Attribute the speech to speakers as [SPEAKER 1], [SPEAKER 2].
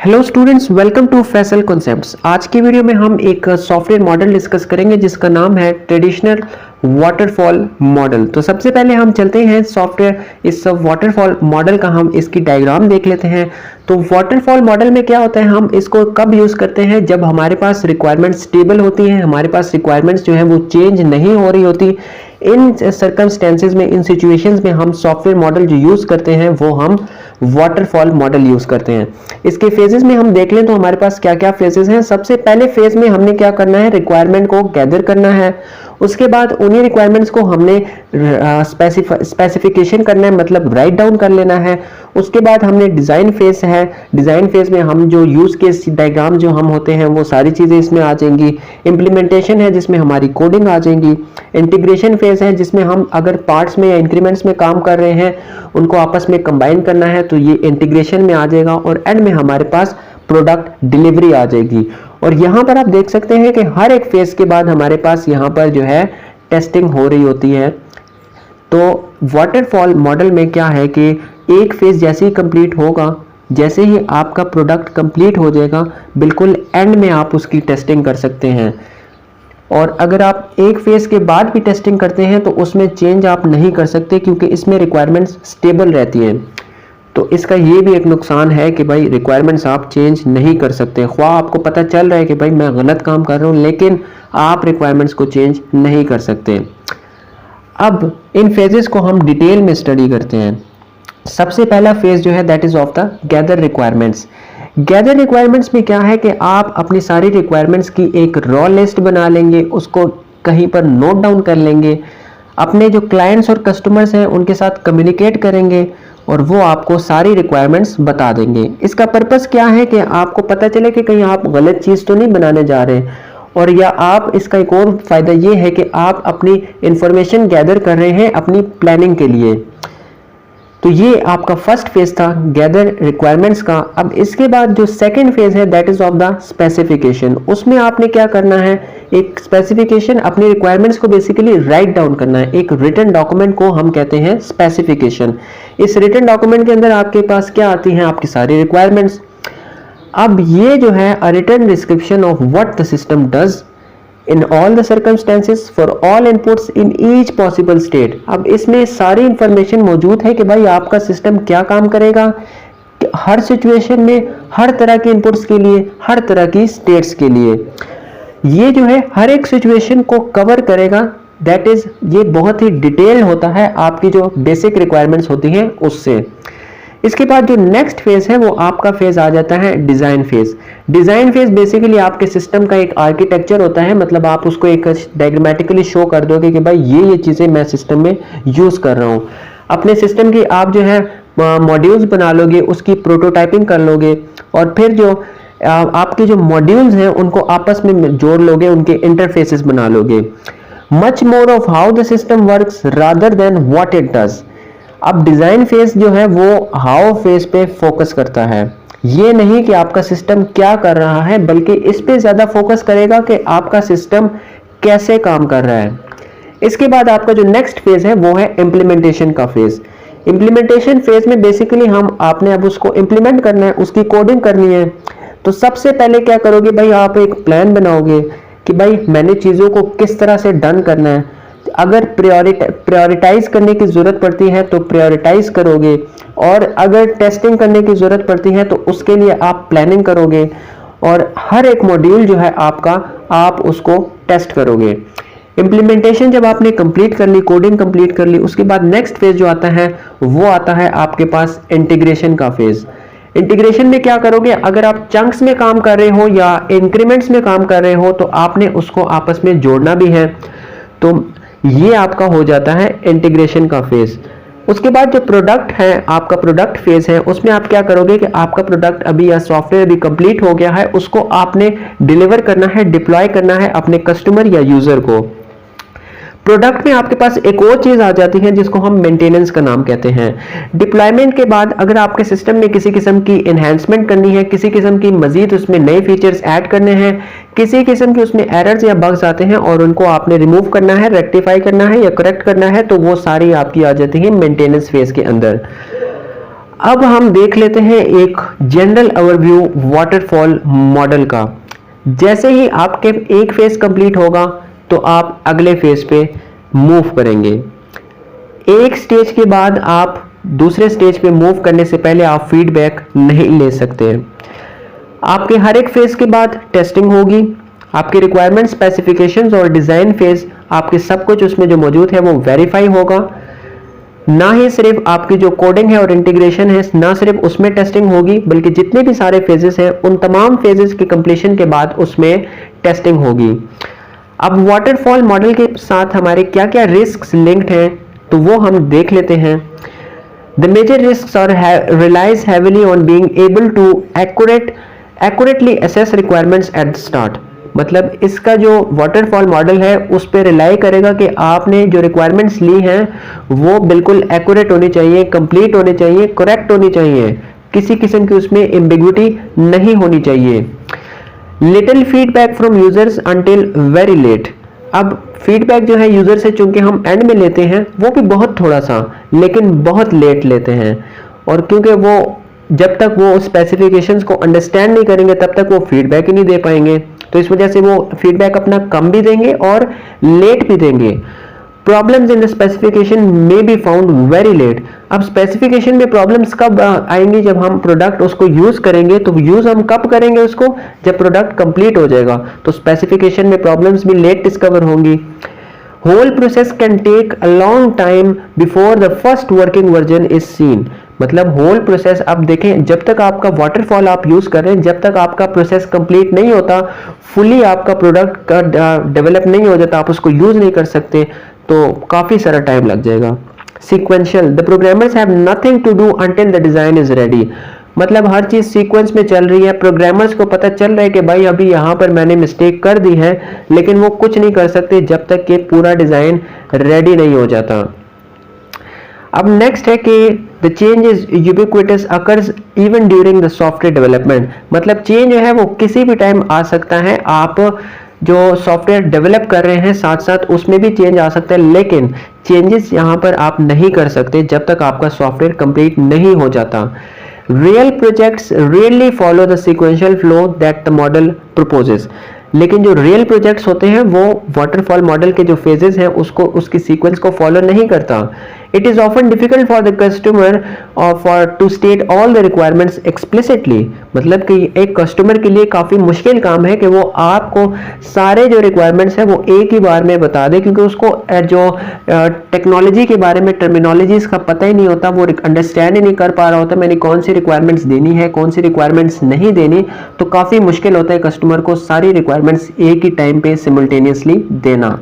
[SPEAKER 1] Hello students, welcome to Faisal concepts. आज की video में हम एक सॉफ्टवेयर मॉडल डिस्कस करेंगे जिसका नाम है ट्रेडिशनल वाटरफॉल मॉडल। तो सबसे पहले हम चलते हैं सॉफ्टवेयर इस वाटरफॉल मॉडल का हम इसकी डायग्राम देख लेते हैं। तो वाटरफॉल मॉडल में क्या होता है, हम इसको कब यूज़ करते हैं, जब हमारे पास रिक्वायरमेंट्स स्टेबल होती हैं, हमारे पास रिक्वायरमेंट्स जो है वो चेंज नहीं हो रही होती। इन सर्कमस्टेंसेज में, इन सिचुएशंस में हम सॉफ्टवेयर मॉडल जो यूज़ करते हैं वो हम वाटरफॉल मॉडल यूज़ करते हैं। इसके फेजेस में हम देख लें तो हमारे पास क्या क्या फेजेस हैं। सबसे पहले फेज में हमने क्या करना है, रिक्वायरमेंट को गैदर करना है। उसके बाद उन्हीं रिक्वायरमेंट्स को हमने स्पेसिफिकेशन करना है, मतलब राइट डाउन कर लेना है। उसके बाद हमने डिज़ाइन फेज है, डिज़ाइन फेज में हम जो यूज़ केस डायग्राम जो हम होते हैं वो सारी चीज़ें इसमें आ जाएंगी। इम्प्लीमेंटेशन है जिसमें हमारी कोडिंग आ जाएंगी। इंटीग्रेशन फेज है जिसमें हम अगर पार्ट्स में या इंक्रीमेंट्स में काम कर रहे हैं उनको आपस में कंबाइन करना है तो ये इंटीग्रेशन में आ जाएगा। और एंड में हमारे पास प्रोडक्ट डिलीवरी आ जाएगी। और यहाँ पर आप देख सकते हैं कि हर एक फेज के बाद हमारे पास यहाँ पर जो है टेस्टिंग हो रही होती है। तो वाटरफॉल मॉडल में क्या है कि एक फेज जैसे ही कंप्लीट होगा, जैसे ही आपका प्रोडक्ट कंप्लीट हो जाएगा, बिल्कुल एंड में आप उसकी टेस्टिंग कर सकते हैं। और अगर आप एक फेज के बाद भी टेस्टिंग करते हैं तो उसमें चेंज आप नहीं कर सकते क्योंकि इसमें रिक्वायरमेंट्स स्टेबल रहती हैं। तो इसका ये भी एक नुकसान है कि भाई रिक्वायरमेंट्स आप चेंज नहीं कर सकते। ख्वाह आपको पता चल रहा है कि भाई मैं गलत काम कर रहा हूँ, लेकिन आप रिक्वायरमेंट्स को चेंज नहीं कर सकते। अब इन फेजेस को हम डिटेल में स्टडी करते हैं। सबसे पहला फेज जो है that is of the gather requirements. Gather requirements में क्या है कि आप अपनी सारी रिक्वायरमेंट्स की एक रॉ लिस्ट बना लेंगे, उसको कहीं पर नोट डाउन कर लेंगे, अपने जो क्लाइंट्स और कस्टमर्स हैं उनके साथ कम्युनिकेट करेंगे और वो आपको सारी रिक्वायरमेंट्स बता देंगे। इसका पर्पस क्या है कि आपको पता चले कि कहीं आप गलत चीज़ तो नहीं बनाने जा रहे, और या आप इसका एक और फायदा ये है कि आप अपनी इंफॉर्मेशन गैदर कर रहे हैं अपनी प्लानिंग के लिए। तो ये आपका फर्स्ट फेज था गैदर रिक्वायरमेंट्स का। अब इसके बाद जो सेकंड फेज है that is of the specification. उसमें आपने क्या करना है, एक स्पेसिफिकेशन, अपनी रिक्वायरमेंट्स को बेसिकली राइट डाउन करना है। एक रिटन डॉक्यूमेंट को हम कहते हैं स्पेसिफिकेशन। इस रिटन डॉक्यूमेंट के अंदर आपके पास क्या आती हैं, आपकी सारी रिक्वायरमेंट्स। अब ये जो है a written description of what the system does in all the circumstances for all inputs in each possible state. अब इसमें सारी इंफॉर्मेशन मौजूद है कि भाई आपका सिस्टम क्या काम करेगा हर सिचुएशन में, हर तरह के इनपुट्स के लिए, हर तरह की स्टेट्स के लिए। ये जो है हर एक सिचुएशन को कवर करेगा। दैट इज, ये बहुत ही डिटेल होता है आपकी जो बेसिक रिक्वायरमेंट्स होती हैं उससे। इसके बाद जो नेक्स्ट फेज है वो आपका फेज आ जाता है design phase. Design phase basically आपके सिस्टम का एक आर्किटेक्चर होता है, मतलब आप उसको एक डायग्रामेटिकली शो कर दोगे कि भाई ये चीजें मैं सिस्टम में यूज कर रहा हूँ। अपने सिस्टम की आप जो है मॉड्यूल्स बना लोगे, उसकी प्रोटोटाइपिंग कर लोगे और फिर जो आपके जो मॉड्यूल्स हैं उनको आपस में जोड़ लोगे, उनके इंटरफेसेस बना लोगे। Much more of how the system works rather than what it does. अब डिजाइन फेज जो है वो हाउ फेज पे फोकस करता है। ये नहीं कि आपका सिस्टम क्या कर रहा है, बल्कि इस पे ज्यादा फोकस करेगा कि आपका सिस्टम कैसे काम कर रहा है। इसके बाद आपका जो नेक्स्ट फेज है वो है इम्प्लीमेंटेशन का फेज। इम्प्लीमेंटेशन फेज में बेसिकली हम आपने अब उसको इम्प्लीमेंट करना है, उसकी कोडिंग करनी है। तो सबसे पहले क्या करोगे भाई, आप एक प्लान बनाओगे कि भाई मैंने चीजों को किस तरह से डन करना है। अगर प्रायोरिटाइज करने की जरूरत पड़ती है तो प्रायोरिटाइज करोगे, और अगर टेस्टिंग करने की जरूरत पड़ती है तो उसके लिए आप प्लानिंग करोगे, और हर एक मॉड्यूल जो है आपका आप उसको टेस्ट करोगे। इम्प्लीमेंटेशन जब आपने कंप्लीट कर ली, कोडिंग कंप्लीट कर ली, उसके बाद नेक्स्ट फेज जो आता है वो आता है आपके पास इंटीग्रेशन का फेज। इंटीग्रेशन में क्या करोगे, अगर आप चंक्स में काम कर रहे हो या इंक्रीमेंट्स में काम कर रहे हो तो आपने उसको आपस में जोड़ना भी है। तो ये आपका हो जाता है इंटीग्रेशन का फेज। उसके बाद जो प्रोडक्ट है, आपका प्रोडक्ट फेज है, उसमें आप क्या करोगे कि आपका प्रोडक्ट अभी या सॉफ्टवेयर अभी कंप्लीट हो गया है, उसको आपने डिलीवर करना है, डिप्लॉय करना है अपने कस्टमर या यूजर को। प्रोडक्ट में आपके पास एक और चीज आ जाती है जिसको हम मेंटेनेंस का नाम कहते हैं। डिप्लॉयमेंट के बाद अगर आपके सिस्टम में किसी किस्म की एनहांसमेंट करनी है, किसी किस्म की मजीद उसमें नए फीचर्स ऐड करने हैं, किसी किस्म के उसमें एरर्स या बग्स आते हैं और उनको आपने रिमूव करना है, रेक्टिफाई करना है या करेक्ट करना है, तो वो सारी आपकी आ जाती है मेंटेनेंस फेज के अंदर। अब हम देख लेते हैं एक जनरल ओवरव्यू वाटरफॉल मॉडल का। जैसे ही आपके एक फेज कंप्लीट होगा तो आप अगले फेज पे मूव करेंगे। एक स्टेज के बाद आप दूसरे स्टेज पे मूव करने से पहले आप फीडबैक नहीं ले सकते। आपके हर एक फेज के बाद टेस्टिंग होगी। आपके रिक्वायरमेंट स्पेसिफिकेशंस और डिजाइन फेज आपके सब कुछ उसमें जो मौजूद है वो वेरीफाई होगा। ना ही सिर्फ आपकी जो कोडिंग है और इंटीग्रेशन है, ना सिर्फ उसमें टेस्टिंग होगी, बल्कि जितने भी सारे फेजेस हैं उन तमाम फेजेस की कंप्लीशन के बाद उसमें टेस्टिंग होगी। अब वाटरफॉल मॉडल के साथ हमारे क्या क्या रिस्क लिंक्ड हैं तो वो हम देख लेते हैं। The major risk are relies heavily on being able to accurately assess requirements at the start. मतलब इसका जो वाटरफॉल मॉडल है उस पर रिलाई करेगा कि आपने जो रिक्वायरमेंट्स ली हैं वो बिल्कुल एक्यूरेट होनी चाहिए, कंप्लीट होनी चाहिए, करेक्ट होनी चाहिए, किसी किस्म की उसमें एम्बिग्विटी नहीं होनी चाहिए। Little feedback from users until very late. अब फीडबैक जो है यूजर से चूंकि हम एंड में लेते हैं वो भी बहुत थोड़ा सा, लेकिन बहुत लेट लेते हैं, और क्योंकि वो जब तक वो स्पेसिफिकेशंस को अंडरस्टैंड नहीं करेंगे तब तक वो फीडबैक ही नहीं दे पाएंगे। तो इस वजह से वो फीडबैक अपना कम भी देंगे और लेट भी देंगे। Problems in the specification may be found very late. अब स्पेसिफिकेशन में प्रॉब्लम्स कब आएंगी? जब हम प्रोडक्ट उसको यूज करेंगे। तो यूज हम कब करेंगे उसको? जब प्रोडक्ट कंप्लीट हो जाएगा। तो स्पेसिफिकेशन में प्रॉब्लम्स भी लेट डिस्कवर होंगी। Whole process can take a long time before the first working version is seen. मतलब होल प्रोसेस, अब देखें, जब तक आपका वाटरफॉल आप यूज कर रहे हैं, जब तक आपका प्रोसेस कंप्लीट नहीं होता, फुली आपका प्रोडक्ट का डेवलप नहीं हो जाता, आप उसको यूज नहीं कर सकते, तो काफी सारा टाइम लग जाएगा। Sequential, the programmers have nothing to do until the design is ready. मतलब हर चीज सीक्वेंस में चल रही है। प्रोग्रामर्स को पता चल रहा है कि भाई अभी यहाँ पर मैंने मिस्टेक कर दी है, लेकिन वो कुछ नहीं कर सकते जब तक कि पूरा डिजाइन रेडी नहीं हो जाता। अब नेक्स्ट है कि the change is ubiquitous occurs even during the software development. मतलब चेंज जो है वो किसी भी टाइम आ सकता है। आप जो सॉफ्टवेयर डेवलप कर रहे हैं साथ साथ उसमें भी चेंज आ सकता है, लेकिन चेंजेस यहाँ पर आप नहीं कर सकते जब तक आपका सॉफ्टवेयर कंप्लीट नहीं हो जाता। Real projects really follow the sequential flow that the model proposes. लेकिन जो रियल प्रोजेक्ट्स होते हैं वो वाटरफॉल मॉडल के जो फेजेस हैं उसको, उसकी सीक्वेंस को फॉलो नहीं करता। It is often difficult for the customer for to state all the requirements explicitly. मतलब कि एक कस्टमर के लिए काफी मुश्किल काम है कि वो आपको सारे जो रिक्वायरमेंट्स हैं वो एक ही बार में बता दे, क्योंकि उसको जो टेक्नोलॉजी के बारे में टर्मिनोलॉजीज का पता ही नहीं होता, वो अंडरस्टैंड ही नहीं कर पा रहा होता मैंने कौन सी रिक्वायरमेंट्स देनी है, कौन सी रिक्वायरमेंट्स नहीं देनी। तो काफी मुश्किल होता है कस्टमर को सारी रिक्वायरमेंट्स एक ही टाइम पे सिमुल्टेनियसली देना।